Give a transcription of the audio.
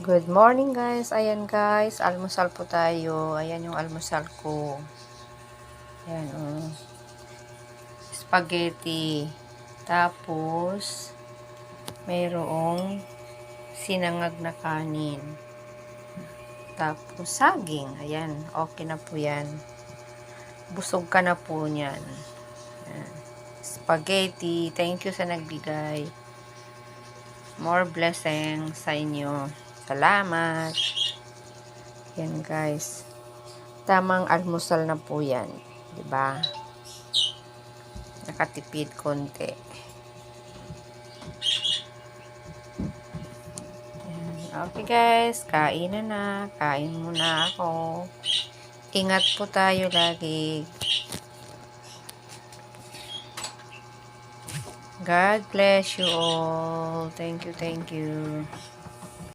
Good morning guys. Ayan guys, almusal po tayo. Ayan yung almusal ko. Ayan spaghetti. Tapos, mayroong sinangag na kanin. Tapos, saging. Ayan, okay na po yan. Busog ka na po niyan. Ayan. Spaghetti. Thank you sa nagbigay. More blessings sa inyo. Salamat. Yan guys. Tamang almusal na po yan. Diba? Nakatipid konti. Okay guys, kain na. Kain muna ako. Ingat po tayo lagi. God bless you all. Thank you, thank you.